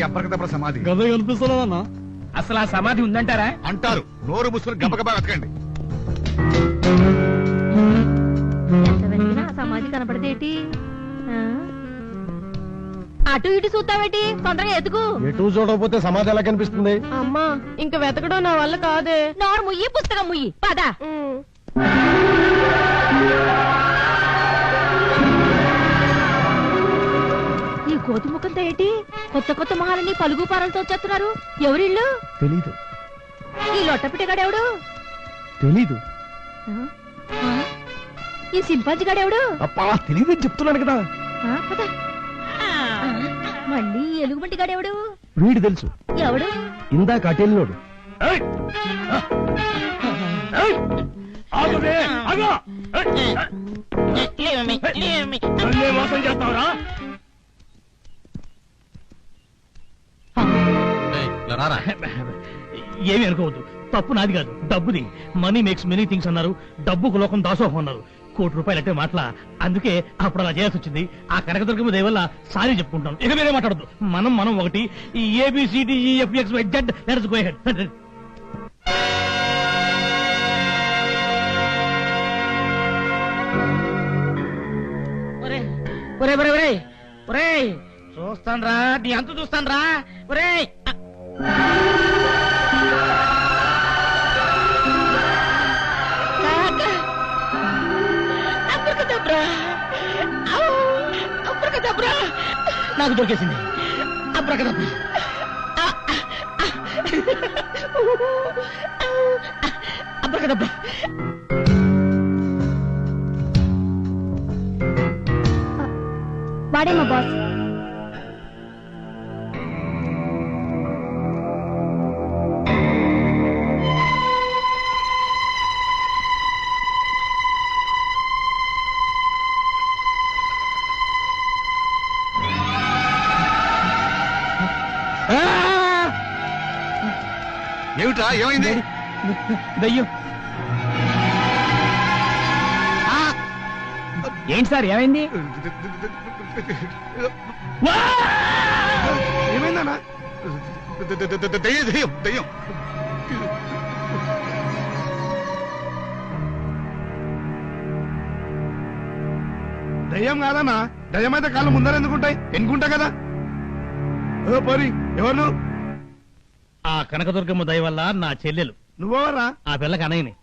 అప్పటికప్పుడు సమాధి గదే కనిపిస్తున్నా. అసలు ఆ సమాధి ఉందంటారా? అంటారు. నోరు ముసుకుని గబగబా వెతకండి. సమాధి కనపడదేటి? అటు ఇటు చూద్దామేటి? తొందరగా ఎతుకు. ఎటు చూడకపోతే సమాధి ఎలా కనిపిస్తుంది? అమ్మా ఇంక వెతకడం నా వల్ల కాదే. నోరు ముయ్యి, పుస్తకం ముయ్యి, పద. ఈ కోతి ముఖంతో ఏంటి? కొత్త కొత్త మహాలని పలుగు పారలతో వచ్చేస్తున్నారు. ఎవరిళ్ళు? తెలీదు. ఈ లొట్టపిట్టగాడెవడు? తెలీదు. ఈ సింపాజిగాడెవడు? అప్పా తెలీదని చెప్తున్నాను కదా. మళ్ళీ ఎలుగుబంటి గాడెవడు? వీడు తెలుసు. ఎవడు? ఇందాక అటెల్లోడు. మోసం చేస్తావురా? ఏమి అనుకోవద్దు, తప్పు నాది కాదు, డబ్బుది. మనీ మేక్స్ మెనీ థింగ్స్ అన్నారు. డబ్బుకు లోకం దాసోహం అన్నారు. ₹1,00,00,000 అంటే మాటల. అందుకే అప్పుడు అలా చేయాల్సి వచ్చింది. ఆ కనకదుర్గమ్మ దయ వల్ల సారీ చెప్పుకుంటాను. ఇక మీరే మాట్లాడద్దు. మనం ఒకటి. ఈ ABCDEFXYZ లెట్స్ గో అహెడ్. చూస్తాను రా, నీ అంత చూస్తాను రా. ఒరే నాకు దొరికేసింది. అబ్రకదబ్రా. అబ్రకదబ్రా. వాడేమో బాస్. ఏమిట్రా, ఏమైంది? దయ్యం. ఏంటి సార్, ఏమైంది? ఏమైందన్నా? దయ్యం దయ్యం. దయ్యం కాదన్నా. దయ్యం అయితే కాళ్ళు ముందర ఎందుకుంటాయి? ఎన్నుకుంటా కదా. పోరి, ఎవరు నువ్వు? ఆ కనకదుర్గమ్మ దయ వల్ల నా చెల్లెలు. నువ్వెవర్రా? ఆ పిల్లకి అనయ్యని.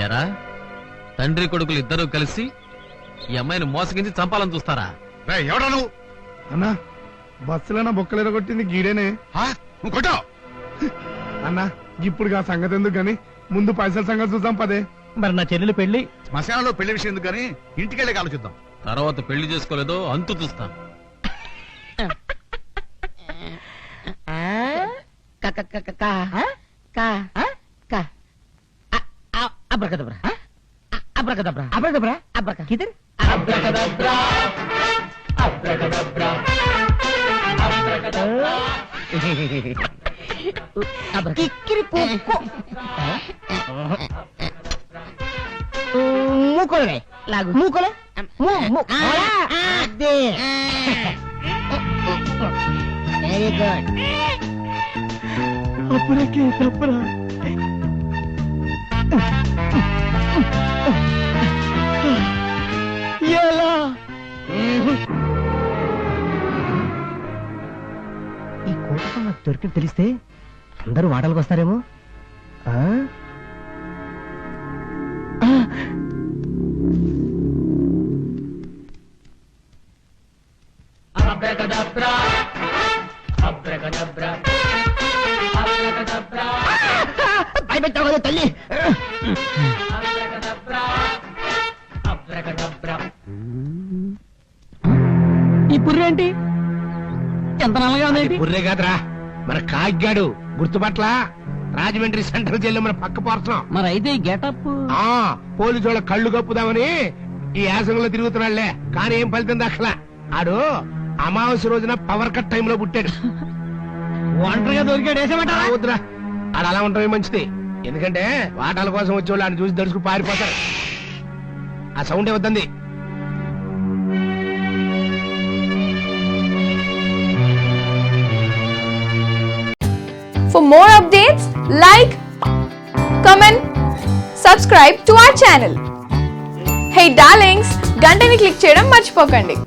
ఎరా, తండ్రి కొడుకులు ఇద్దరూ కలిసి ఈ అమ్మాయిని మోసగించి చంపాలని చూస్తారా? ఎవడా నువ్వు? అన్నా, బస్సులో బొక్కలు కొట్టింది గీడేనే. నువ్వు కొట్టావు అన్నా. ఇప్పుడు ఆ సంగతి ఎందుకు గాని ముందు పైసల సంగతి చూద్దాం పదే. మరి నా చెల్లెలు పెళ్లి? శ్మశానంలో పెళ్లి విషయం ఎందుకు గాని ఇంటికెళ్ళి ఆలోచిద్దాం. తర్వాత పెళ్లి చేసుకోలేదో అంతు చూస్తా. అబ్రకదబ్రా. అబ్రకదబ్రా. అబ్రకదబ్రా. అబ్రక కిదర్. అబ్రకదబ్రా. అబ్రకదబ్రా. అబ్రకదబ్రా. కిక్కిరి పోకో. మూకోలే లాగు. మూకోలే. అదే వెరీ గుడ్. అప్పుడకే తప్పరా. ఎలా ఈ కోటతో నాకు దొరికి తెలిస్తే అందరూ వాటలకు వస్తారేమో. అబ్రకదబ్రా. అబ్రకదబ్రా. అబ్రకదబ్రా. భయపెట్టావు కదా తల్లి. అబ్రకదబ్రా. అబ్రకదబ్రా. ఈ పుర్రేంటి ఎంత నల్లగా ఉంది? పుర్రే కాదురా, మన కాగ్గాడు గుర్తుపట్ల. రాజమండ్రి సెంట్రల్ జైల్లో మన పక్క పోర్చడం. మరి అయితే ఈ గెటప్ పోలీసు వాళ్ళ కళ్ళు కప్పుదామని ఈ యాసంలో తిరుగుతున్నాళ్లే. కానీ ఏం ఫలితం దక్కలా. ఆడు అమావాస్య రోజున పవర్ కట్ టైంలో పుట్టాడు. ఒంటరిగా దొరికాడు. వేసేమంటారా? వద్దురా, ఆడు అలా ఉండటమే మంచిది. ఎందుకంటే వాటాల కోసం వచ్చేవాళ్ళు ఆయన చూసి దడుచుకు పారిపోతారు. ఆ sound వద్దంది. For more updates, like, comment, subscribe to our channel. Hey darlings, గంటని click చేయడం మర్చిపోకండి.